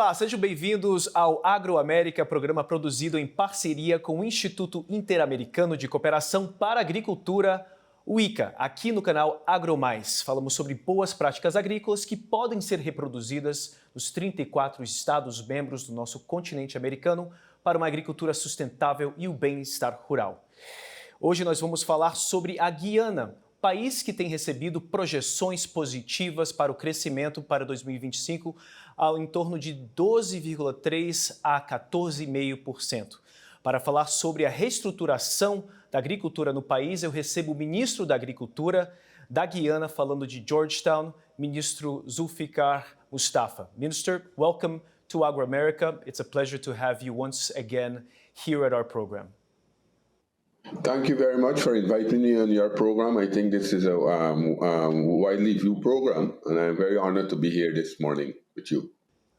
Olá, sejam bem-vindos ao AgroAmérica, programa produzido em parceria com o Instituto Interamericano de Cooperação para a Agricultura, o ICA, aqui no canal AgroMais. Falamos sobre boas práticas agrícolas que podem ser reproduzidas nos 34 Estados-membros do nosso continente americano para uma agricultura sustentável e o bem-estar rural. Hoje nós vamos falar sobre a Guiana, país que tem recebido projeções positivas para o crescimento para 2025 em torno de 12,3% a 14,5%. Para falar sobre a reestruturação da agricultura no país, eu recebo o ministro da Agricultura da Guiana, falando de Georgetown, ministro Zulfikar Mustapha. Minister, welcome to AgroAmerica. It's a pleasure to have you once again here at our program. Thank you very much for inviting me on your program. I think this is a widely viewed program, and I'm very honored to be here this morning with you.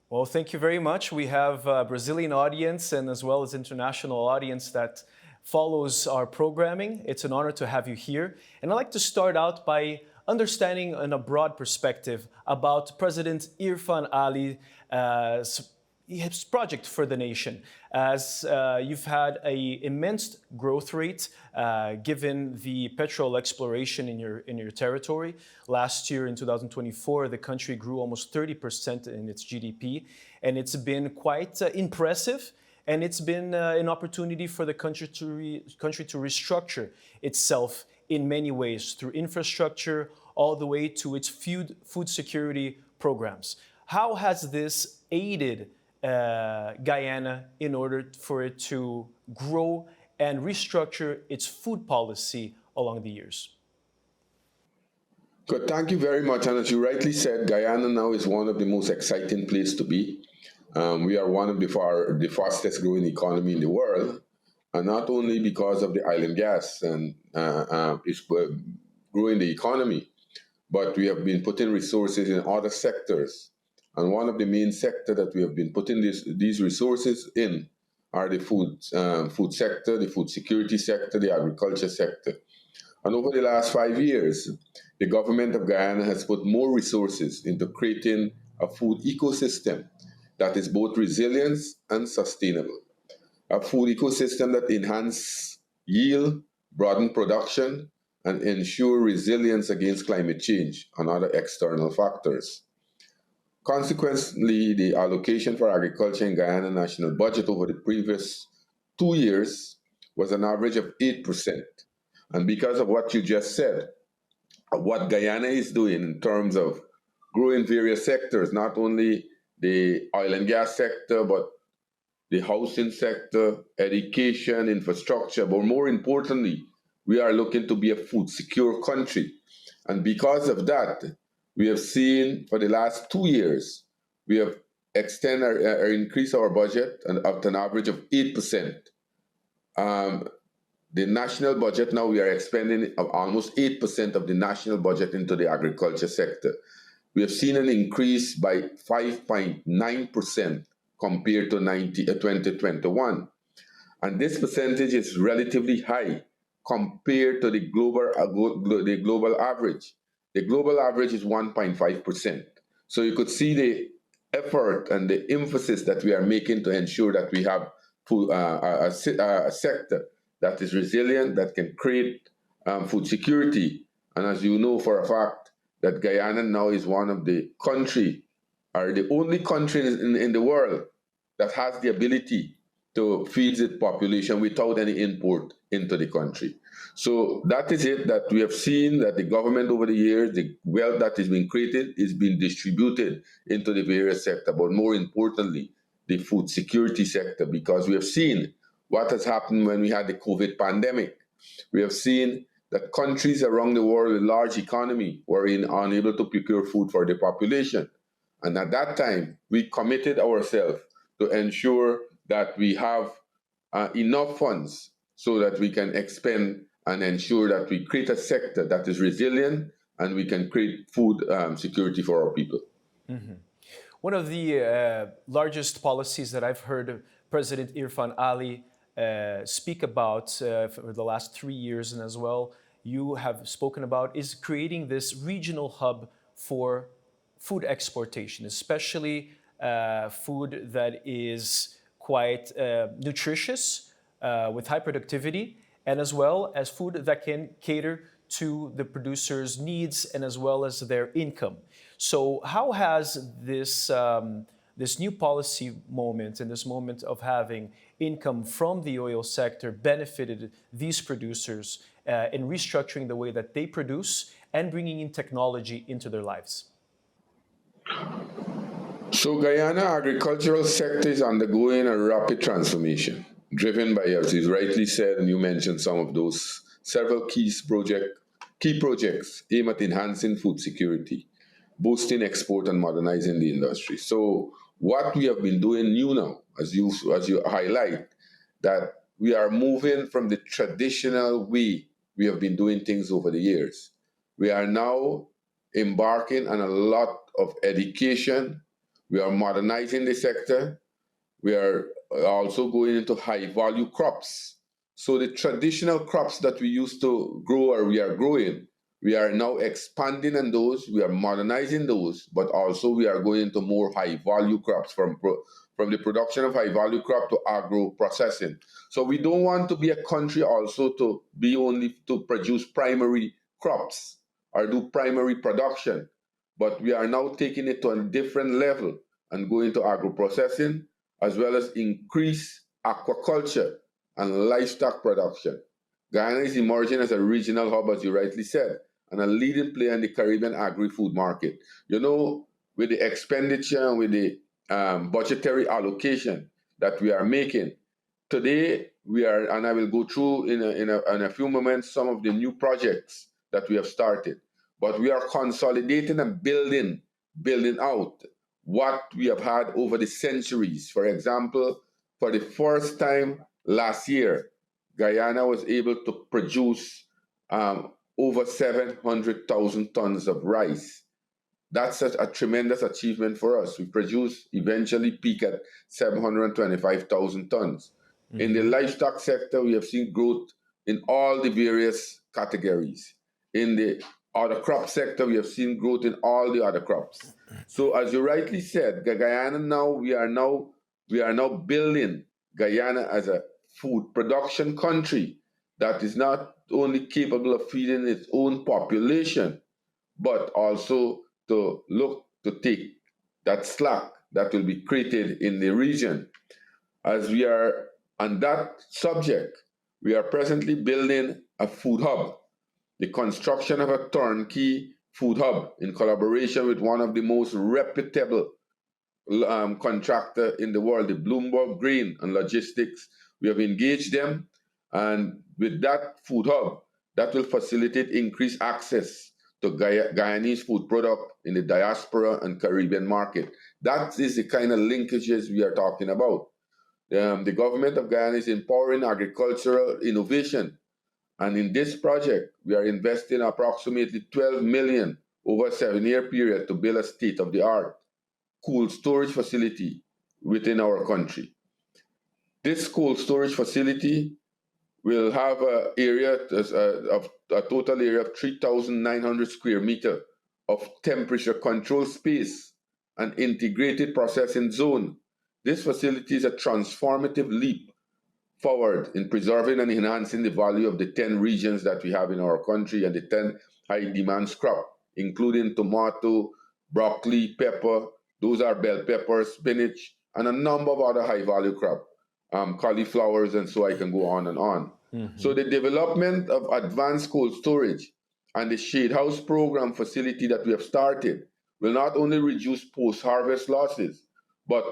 Well, thank you very much. We have a Brazilian audience and as well as international audience that follows our programming. It's an honor to have you here. And I'd like to start out by understanding in a broad perspective about President Irfan Ali's his project for the nation, as you've had an immense growth rate given the petrol exploration in your territory. Last year, in 2024, the country grew almost 30% in its GDP, and it's been quite impressive. And it's been an opportunity for the country to restructure itself in many ways through infrastructure, all the way to its food security programs. How has this aided Guyana in order for it to grow and restructure its food policy along the years? Good, thank you very much. And as you rightly said, Guyana now is one of the most exciting places to be. We are one of the fastest growing economy in the world, and not only because of the oil and gas and it's growing the economy, but we have been putting resources in other sectors. And one of the main sectors that we have been putting these resources in are the food sector, the food security sector, the agriculture sector. And over the last 5 years, the government of Guyana has put more resources into creating a food ecosystem that is both resilient and sustainable. A food ecosystem that enhances yield, broaden production, and ensure resilience against climate change and other external factors. Consequently, the allocation for agriculture in Guyana national budget over the previous 2 years was an average of 8%. And because of what you just said, what Guyana is doing in terms of growing various sectors, not only the oil and gas sector, but the housing sector, education, infrastructure, but more importantly, we are looking to be a food secure country. And because of that, we have seen for the last 2 years, we have extended or increased our budget up to an average of 8%. The national budget now we are expending almost 8% of the national budget into the agriculture sector. We have seen an increase by 5.9% compared to 2021. And this percentage is relatively high compared to the global average. The global average is 1.5%. So you could see the effort and the emphasis that we are making to ensure that we have a sector that is resilient, that can create food security. And as you know for a fact, that Guyana now is one of the country, or the only country in the world that has the ability to feed its population without any import into the country. So that is it, that we have seen that the government over the years, the wealth that is being created is being distributed into the various sectors, but more importantly, the food security sector, because we have seen what has happened when we had the COVID pandemic. We have seen that countries around the world with large economy were unable to procure food for the population. And at that time, we committed ourselves to ensure that we have enough funds so that we can expend and ensure that we create a sector that is resilient and we can create food security for our people. Mm-hmm. One of the largest policies that I've heard President Irfan Ali speak about for the last 3 years, and as well you have spoken about, is creating this regional hub for food exportation, especially food that is quite nutritious, with high productivity, and as well as food that can cater to the producer's needs and as well as their income. So how has this new policy moment and this moment of having income from the oil sector benefited these producers in restructuring the way that they produce and bringing in technology into their lives? So Guyana agricultural sector is undergoing a rapid transformation, driven by, as you rightly said, and you mentioned some of those, several key projects aimed at enhancing food security, boosting export and modernizing the industry. So what we have been doing new now, as you highlight, that we are moving from the traditional way we have been doing things over the years. We are now embarking on a lot of education. We are modernizing the sector. We are also going into high value crops. So the traditional crops that we used to grow or we are growing, we are now expanding on those, we are modernizing those, but also we are going into more high value crops from the production of high value crop to agro processing. So we don't want to be a country also to be only to produce primary crops or do primary production, but we are now taking it to a different level and going to agro processing as well as increase aquaculture and livestock production. Guyana is emerging as a regional hub, as you rightly said, and a leading player in the Caribbean agri-food market. You know, with the expenditure and with the budgetary allocation that we are making, today we are, and I will go through in a few moments some of the new projects that we have started, but we are consolidating and building out what we have had over the centuries. For example, for the first time last year, Guyana was able to produce over 700,000 tons of rice. That's a tremendous achievement for us. We eventually peak at 725,000 tons. Mm-hmm. In the livestock sector, we have seen growth in all the various categories. In the other crop sector, we have seen growth in all the other crops. So as you rightly said, Guyana now, we are now building Guyana as a food production country that is not only capable of feeding its own population, but also to look to take that slack that will be created in the region. As we are on that subject, we are presently building a food hub, the construction of a turnkey food hub in collaboration with one of the most reputable contractor in the world, the Bloomberg Grain and Logistics. We have engaged them, and with that food hub, that will facilitate increased access to Guyanese food product in the diaspora and Caribbean market. That is the kind of linkages we are talking about. The government of Guyana is empowering agricultural innovation, and in this project, we are investing approximately 12 million over a 7-year period to build a state-of-the-art cold storage facility within our country. This cold storage facility will have a total area of 3,900 square meters of temperature control space and integrated processing zone. This facility is a transformative leap forward in preserving and enhancing the value of the 10 regions that we have in our country and the 10 high demand crops, including tomato, broccoli, pepper, those are bell peppers, spinach, and a number of other high value crops, cauliflowers, and so I can go on and on. Mm-hmm. So the development of advanced cold storage and the shade house program facility that we have started will not only reduce post-harvest losses, but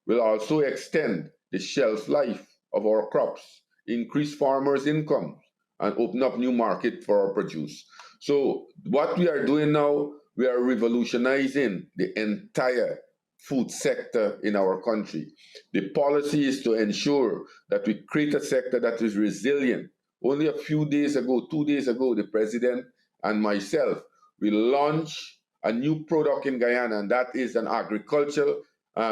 will also extend the shelf life of our crops, increase farmers' income, and open up new market for our produce. So what we are doing now, we are revolutionizing the entire food sector in our country. The policy is to ensure that we create a sector that is resilient. Only a few days ago, 2 days ago, the president and myself, we launched a new product in Guyana, and that is an agricultural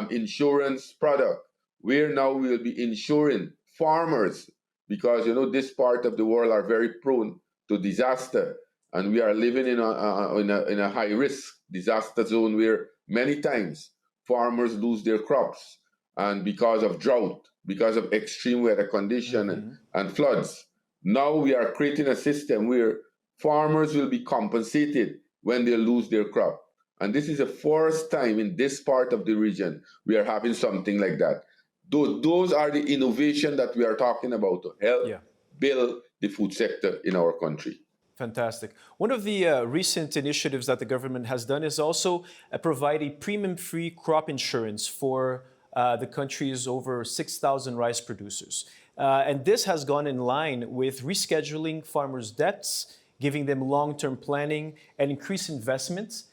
insurance product, where now we will be insuring farmers, because this part of the world are very prone to disaster, and we are living in a high risk disaster zone where many times farmers lose their crops, and because of drought, because of extreme weather condition and floods. Now we are creating a system where farmers will be compensated when they lose their crop. And this is the first time in this part of the region we are having something like that. Those are the innovation that we are talking about to help build the food sector in our country. Fantastic. One of the recent initiatives that the government has done is also provide a premium-free crop insurance for the country's over 6,000 rice producers. And this has gone in line with rescheduling farmers' debts, giving them long-term planning and increased investments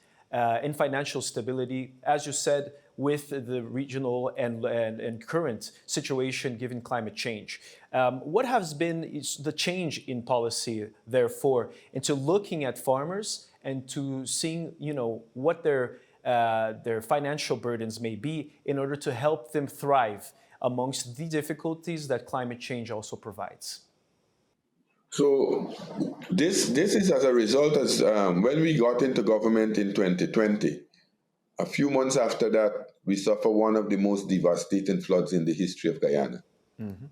in financial stability, as you said, with the regional and current situation given climate change. What has been the change in policy, therefore, into looking at farmers and to seeing, what their financial burdens may be in order to help them thrive amongst the difficulties that climate change also provides? So this is as a result as when we got into government in 2020. A few months after that, we suffered one of the most devastating floods in the history of Guyana.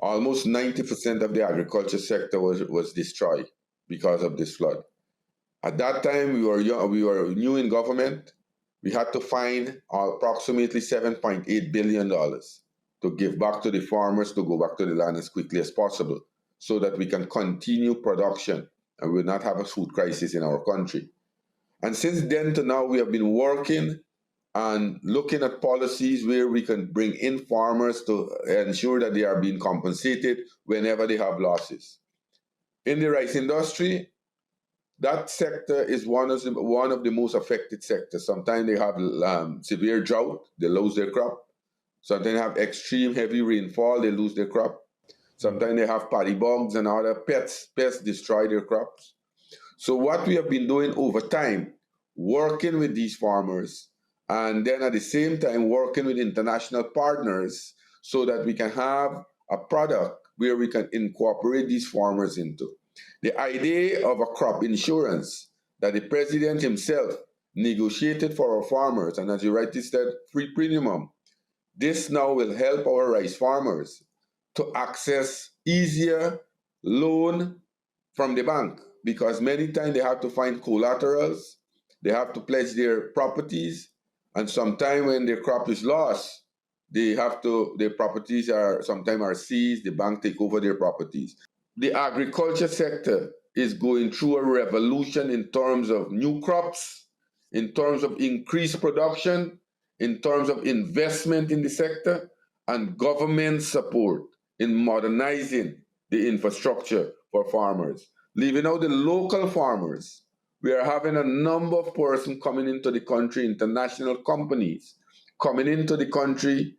Almost 90% of the agriculture sector was destroyed because of this flood. At that time, we were new in government. We had to find approximately $7.8 billion to give back to the farmers to go back to the land as quickly as possible so that we can continue production and we will not have a food crisis in our country. And since then to now, we have been working and looking at policies where we can bring in farmers to ensure that they are being compensated whenever they have losses. In the rice industry, that sector is one of the most affected sectors. Sometimes they have severe drought, they lose their crop. Sometimes they have extreme heavy rainfall, they lose their crop. Sometimes they have paddy bugs and other pests destroy their crops. So what we have been doing over time, working with these farmers, and then at the same time working with international partners so that we can have a product where we can incorporate these farmers into. The idea of a crop insurance that the president himself negotiated for our farmers, and as you rightly said, free premium. This now will help our rice farmers to access easier loan from the bank, because many times they have to find collaterals, they have to pledge their properties, and sometimes when their crop is lost, their properties sometimes are seized, the bank take over their properties. The agriculture sector is going through a revolution in terms of new crops, in terms of increased production, in terms of investment in the sector, and government support in modernizing the infrastructure for farmers. Leaving out the local farmers, we are having a number of persons coming into the country, international companies coming into the country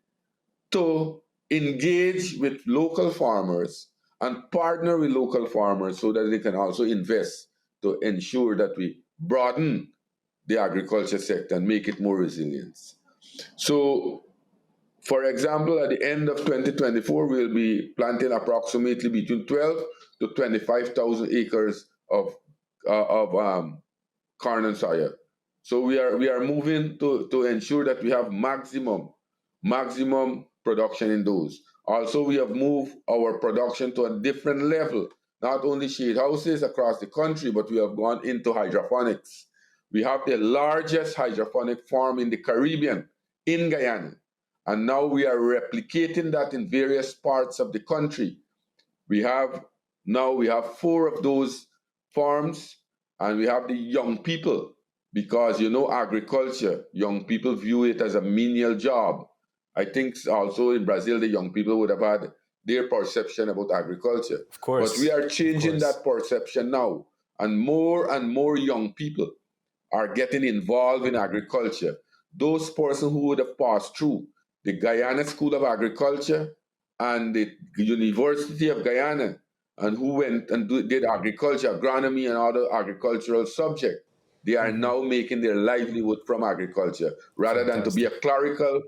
to engage with local farmers and partner with local farmers so that they can also invest to ensure that we broaden the agriculture sector and make it more resilient. So, for example, at the end of 2024, we'll be planting approximately between 12 to 25,000 acres of corn and soya. So we are moving to ensure that we have maximum production in those. Also, we have moved our production to a different level, not only shade houses across the country, but we have gone into hydroponics. We have the largest hydroponic farm in the Caribbean, in Guyana. And now we are replicating that in various parts of the country. We have 4 of those farms, and we have the young people, because agriculture, young people view it as a menial job. I think also in Brazil, the young people would have had their perception about agriculture. Of course. But we are changing that perception now, and more young people are getting involved in agriculture. Those persons who would have passed through the Guyana School of Agriculture and the University of Guyana, and who went and did agriculture, agronomy, and other agricultural subjects, they are now making their livelihood from agriculture rather than to be a clerical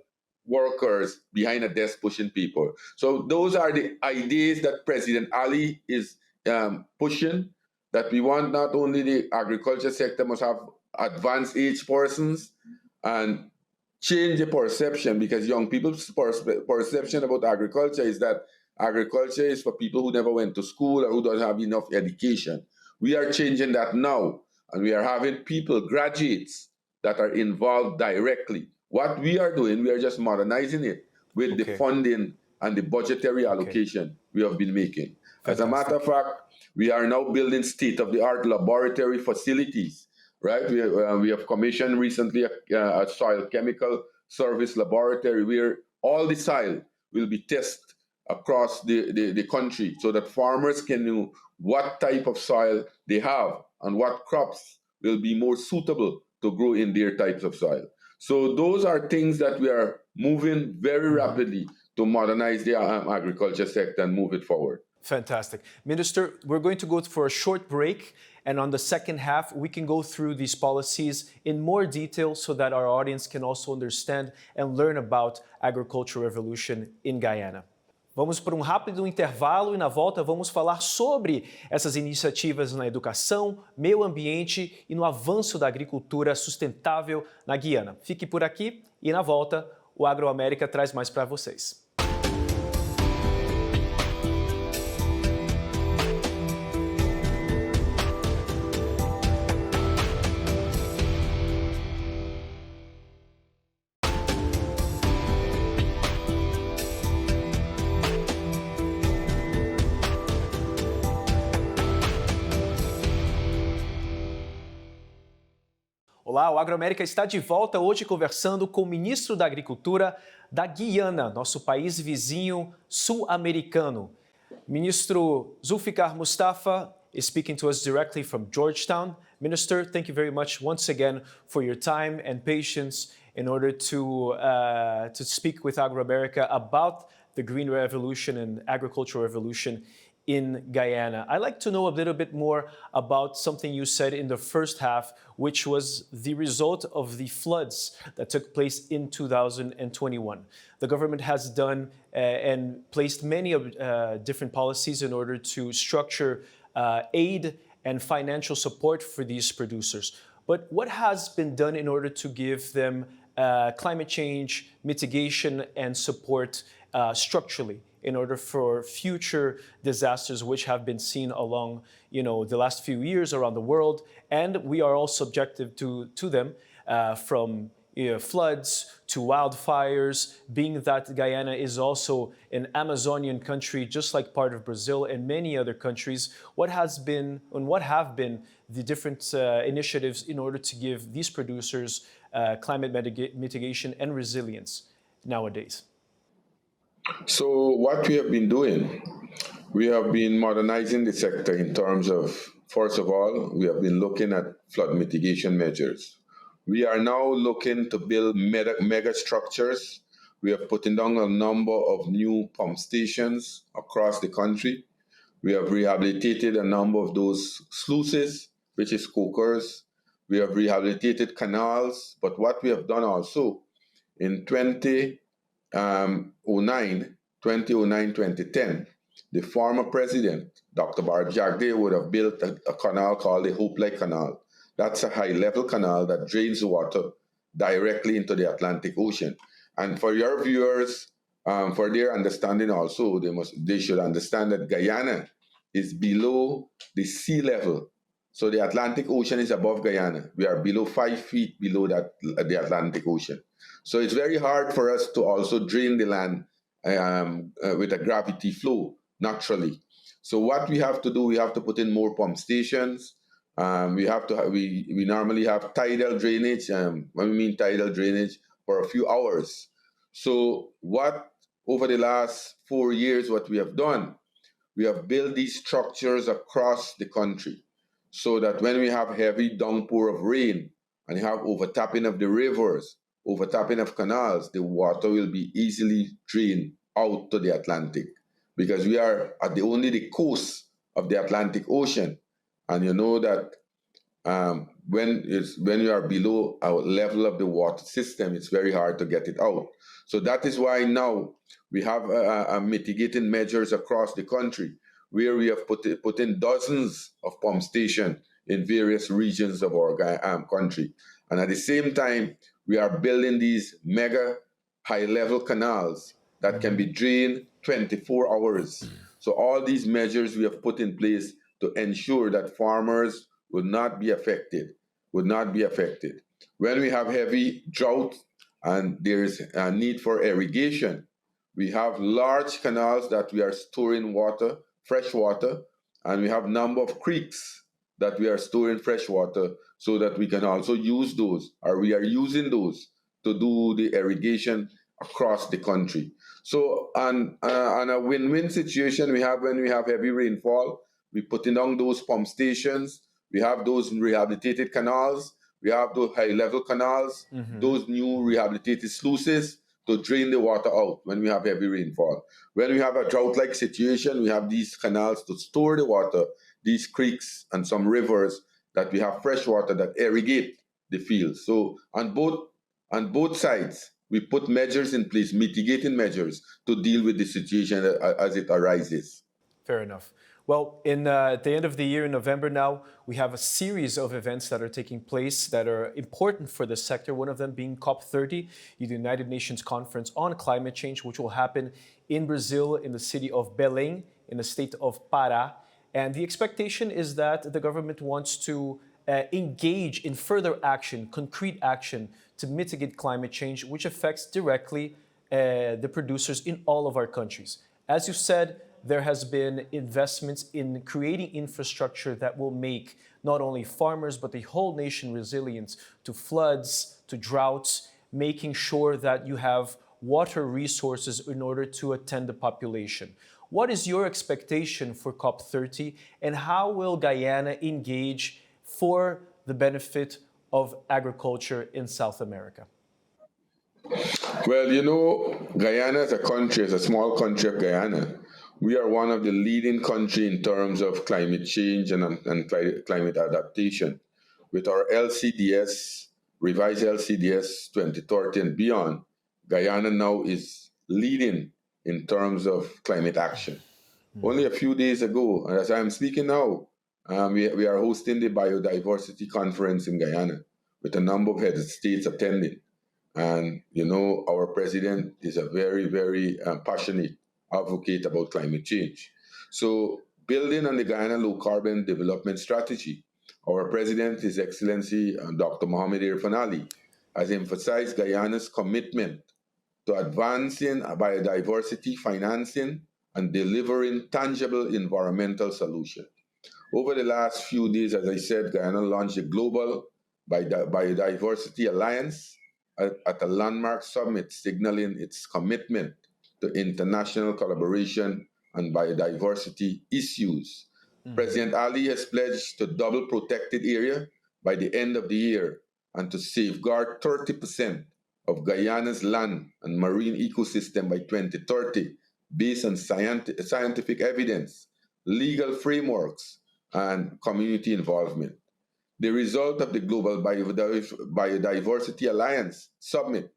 workers behind a desk pushing people. So those are the ideas that President Ali is pushing, that we want not only the agriculture sector must have advanced age persons and change the perception, because young people's perception about agriculture is that agriculture is for people who never went to school or who don't have enough education. We are changing that now, and we are having people, graduates, that are involved directly. What we are doing, we are just modernizing it with the Okay. funding and the budgetary allocation we have been making. As a matter of fact, we are now building state-of-the-art laboratory facilities, right? We have commissioned recently a soil chemical service laboratory where all the soil will be tested across the country so that farmers can know what type of soil they have and what crops will be more suitable to grow in their types of soil. So those are things that we are moving very rapidly to modernize the agriculture sector and move it forward. Fantastic. Minister, we're going to go for a short break, and on the second half, we can go through these policies in more detail so that our audience can also understand and learn about agricultural revolution in Guyana. Vamos para um rápido intervalo e na volta vamos falar sobre essas iniciativas na educação, meio ambiente e no avanço da agricultura sustentável na Guiana. Fique por aqui e na volta o AgroAmérica traz mais para vocês. Olá, o AgroAmérica está de volta hoje conversando com o ministro da Agricultura da Guiana, nosso país vizinho sul-americano. Ministro Zulfikar Mustapha is speaking to us directly from Georgetown. Minister, thank you very much once again for your time and patience in order to speak with AgroAmérica about the green revolution and agricultural revolution in Guyana. I'd like to know a little bit more about something you said in the first half, which was the result of the floods that took place in 2021. The government has done and placed many different policies in order to structure aid and financial support for these producers. But what has been done in order to give them climate change mitigation and support structurally, in order for future disasters which have been seen along, the last few years around the world, and we are all subjected to them, from floods to wildfires, being that Guyana is also an Amazonian country, just like part of Brazil and many other countries. What have been the different initiatives in order to give these producers climate mitigation and resilience nowadays? So what we have been doing, we have been modernizing the sector in terms of, first of all, we have been looking at flood mitigation measures. We are now looking to build mega structures. We have put down a number of new pump stations across the country. We have rehabilitated a number of those sluices, which is cokers. We have rehabilitated canals. But what we have done also in 2009-2010, the former president, Dr. Bart Jagde, would have built a canal called the Hope Light Canal. That's a high-level canal that drains water directly into the Atlantic Ocean. And for your viewers, for their understanding also, they should understand that Guyana is below the sea level. So the Atlantic Ocean is above Guyana. We are below 5 feet below the Atlantic Ocean. So it's very hard for us to also drain the land with a gravity flow naturally. So what we have to do, we have to put in more pump stations. We normally have tidal drainage. When we mean tidal drainage, for a few hours. So over the last 4 years, what we have done, we have built these structures across the country so that when we have heavy downpour of rain and you have overtapping of the rivers, overtapping of canals, the water will be easily drained out to the Atlantic, because we are at only the coast of the Atlantic Ocean. And you know that when you are below our level of the water system, it's very hard to get it out. So that is why now we have mitigating measures across the country, where we have put in dozens of pump stations in various regions of our country. And at the same time, we are building these mega high-level canals that can be drained 24 hours. So all these measures we have put in place to ensure that farmers will not be affected, When we have heavy drought and there is a need for irrigation, we have large canals that we are storing water, fresh water, and we have a number of creeks that we are storing fresh water so that we can also use those, or we are using those to do the irrigation across the country. So, and a win-win situation we have when we have heavy rainfall, we putting down those pump stations, we have those rehabilitated canals, we have those high-level canals, those new rehabilitated sluices to drain the water out when we have heavy rainfall. When we have a drought-like situation, we have these canals to store the water, these creeks and some rivers that we have fresh water that irrigate the fields. So on both sides, we put measures in place, mitigating measures to deal with the situation as it arises. Fair enough. Well, at the end of the year in November now, we have a series of events that are taking place that are important for the sector, one of them being COP30, the United Nations Conference on Climate Change, which will happen in Brazil, in the city of Belém, in the state of Pará. And the expectation is that the government wants to engage in further action, concrete action, to mitigate climate change, which affects directly the producers in all of our countries. As you said, there has been investments in creating infrastructure that will make not only farmers, but the whole nation resilient to floods, to droughts, making sure that you have water resources in order to attend the population. What is your expectation for COP30, and how will Guyana engage for the benefit of agriculture in South America? Well, Guyana as a country, as a small country of Guyana, we are one of the leading countries in terms of climate change and climate adaptation. With our LCDS, revised LCDS 2030 and beyond, Guyana now is leading in terms of climate action. Only a few days ago, and as I'm speaking now, we are hosting the Biodiversity Conference in Guyana with a number of head states attending. And, our president is a very, very passionate advocate about climate change. So building on the Guyana Low Carbon Development Strategy, our president, His Excellency Dr. Mohamed Irfan Ali, has emphasized Guyana's commitment to advancing biodiversity financing and delivering tangible environmental solutions. Over the last few days, as I said, Guyana launched a global biodiversity alliance at a landmark summit, signaling its commitment to international collaboration on biodiversity issues. President Ali has pledged to double protected area by the end of the year and to safeguard 30% of Guyana's land and marine ecosystem by 2030, based on scientific evidence, legal frameworks, and community involvement. The result of the Global Biodiversity Alliance Summit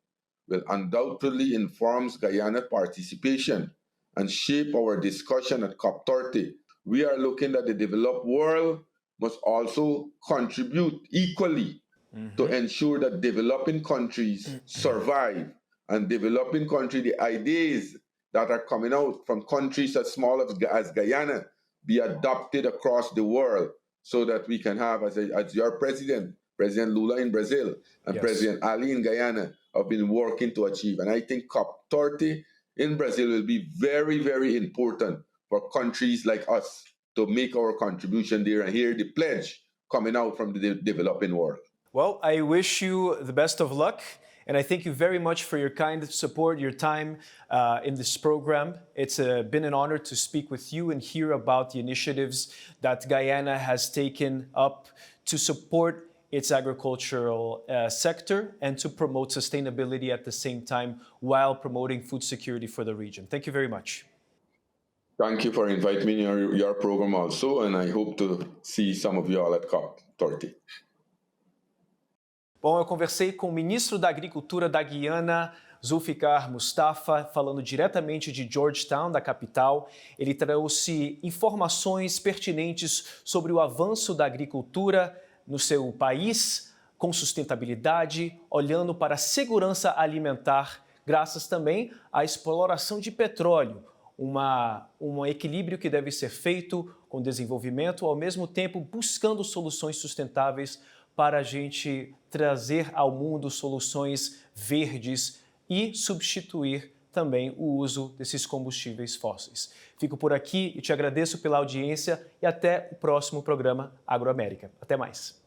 will undoubtedly inform Guyana's participation and shape our discussion at COP30. We are looking at the developed world must also contribute equally to ensure that developing countries survive, and developing countries, the ideas that are coming out from countries as small as Guyana, be adopted across the world so that we can have, as your president, President Lula in Brazil, and Yes. President Ali in Guyana have been working to achieve. And I think COP30 in Brazil will be very, very important for countries like us to make our contribution there and hear the pledge coming out from the developing world. Well, I wish you the best of luck, and I thank you very much for your kind support, your time in this program. It's been an honor to speak with you and hear about the initiatives that Guyana has taken up to support its agricultural sector and to promote sustainability at the same time while promoting food security for the region. Thank you very much. Thank you for inviting me in your program also, and I hope to see some of you all at COP30. Bom, eu conversei com o ministro da Agricultura da Guiana, Zulfikar Mustapha, falando diretamente de Georgetown, da capital. Ele trouxe informações pertinentes sobre o avanço da agricultura no seu país, com sustentabilidade, olhando para a segurança alimentar, graças também à exploração de petróleo, um equilíbrio que deve ser feito com desenvolvimento, ao mesmo tempo buscando soluções sustentáveis para a gente trazer ao mundo soluções verdes e substituir também o uso desses combustíveis fósseis. Fico por aqui e te agradeço pela audiência e até o próximo programa Agroamérica. Até mais!